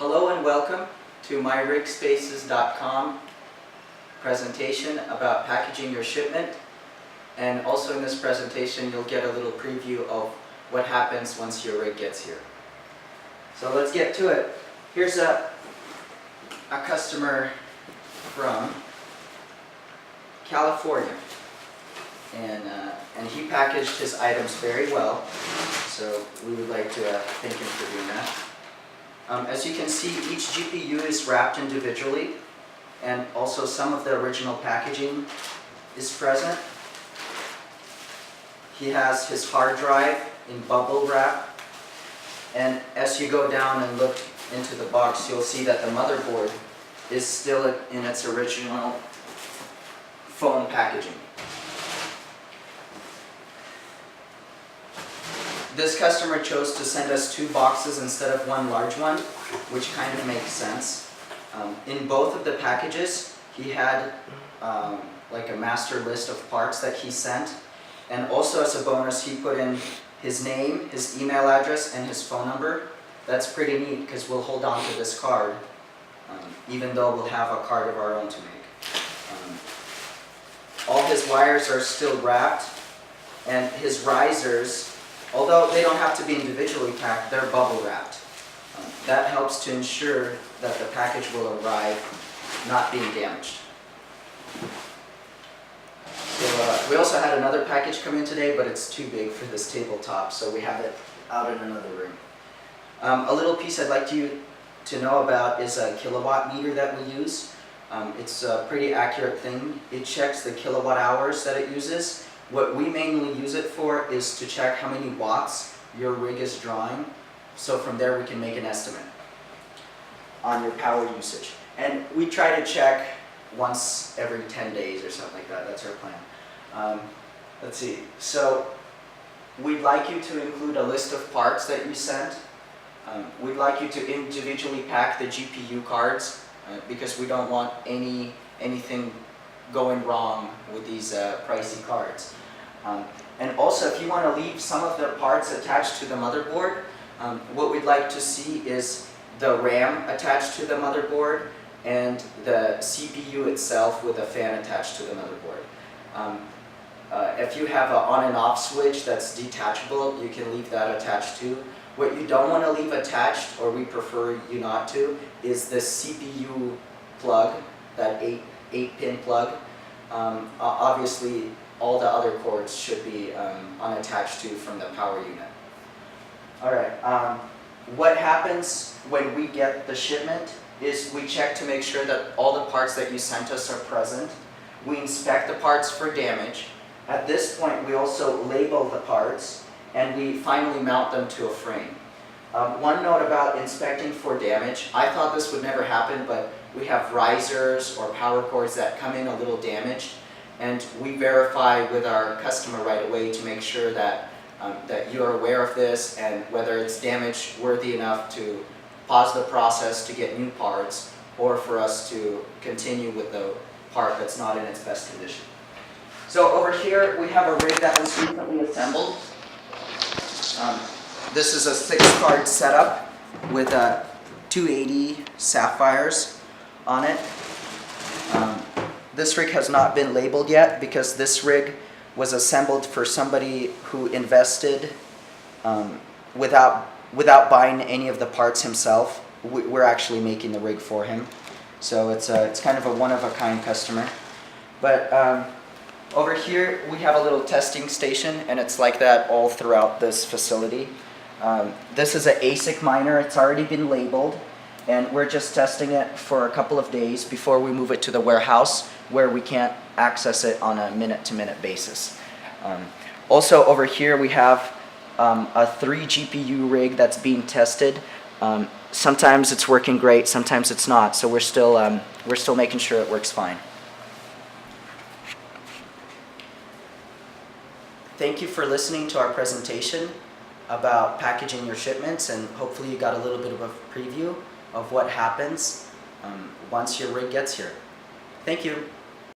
Hello and welcome to myrigspaces.com presentation about packaging your shipment. And also in this presentation you'll get a little preview of what happens once your rig gets here. So let's get to it. Here's a customer from California, and he packaged his items very well, so we would like to thank him for doing that. As you can see, each GPU is wrapped individually, and also some of the original packaging is present. He has his hard drive in bubble wrap, and as you go down and look into the box, you'll see that the motherboard is still in its original foam packaging. This customer chose to send us 2 boxes instead of 1 large one, which kind of makes sense. In both of the packages, he had like a master list of parts that he sent, and also as a bonus, he put in his name, his email address, and his phone number. That's pretty neat because we'll hold on to this card, even though we'll have a card of our own to make. All his wires are still wrapped, and his risers, although they don't have to be individually packed, they're bubble wrapped. That helps to ensure that the package will arrive not being damaged. So, we also had another package come in today, but it's too big for this tabletop, so we have it out in another room. A little piece I'd like you to know about is a kilowatt meter that we use. It's a pretty accurate thing. It checks the kilowatt hours that it uses. What we mainly use it for is to check how many watts your rig is drawing. So from there we can make an estimate on your power usage. And we try to check once every 10 days or something like that. That's our plan. Let's see. So we'd like you to include a list of parts that you sent. We'd like you to individually pack the GPU cards because we don't want anything going wrong with these pricey cards. And also, if you want to leave some of the parts attached to the motherboard, what we'd like to see is the RAM attached to the motherboard and the CPU itself with a fan attached to the motherboard. If you have an on and off switch that's detachable, you can leave that attached too. What you don't want to leave attached, or we prefer you not to, is the CPU plug, that 8-pin plug. Obviously, all the other cords should be unattached to from the power unit. Alright, what happens when we get the shipment is we check to make sure that all the parts that you sent us are present. We inspect the parts for damage. At this point, we also label the parts, and we finally mount them to a frame. One note about inspecting for damage, I thought this would never happen, but we have risers or power cords that come in a little damaged, and we verify with our customer right away to make sure that that you are aware of this and whether it's damage worthy enough to pause the process to get new parts, or for us to continue with the part that's not in its best condition. So over here we have a rig that was recently assembled. This is a 6-card setup with 280 sapphires on it. This rig has not been labeled yet because this rig was assembled for somebody who invested without buying any of the parts himself. We're actually making the rig for him, so it's kind of a one-of-a-kind customer. But over here we have a little testing station, and it's like that all throughout this facility. This is an ASIC miner. It's already been labeled, and we're just testing it for a couple of days before we move it to the warehouse where we can't access it on a minute-to-minute basis. Also over here we have a 3 GPU rig that's being tested. Sometimes it's working great, sometimes it's not, so we're still making sure it works fine. Thank you for listening to our presentation about packaging your shipments, and hopefully you got a little bit of a preview of what happens once your rig gets here. Thank you.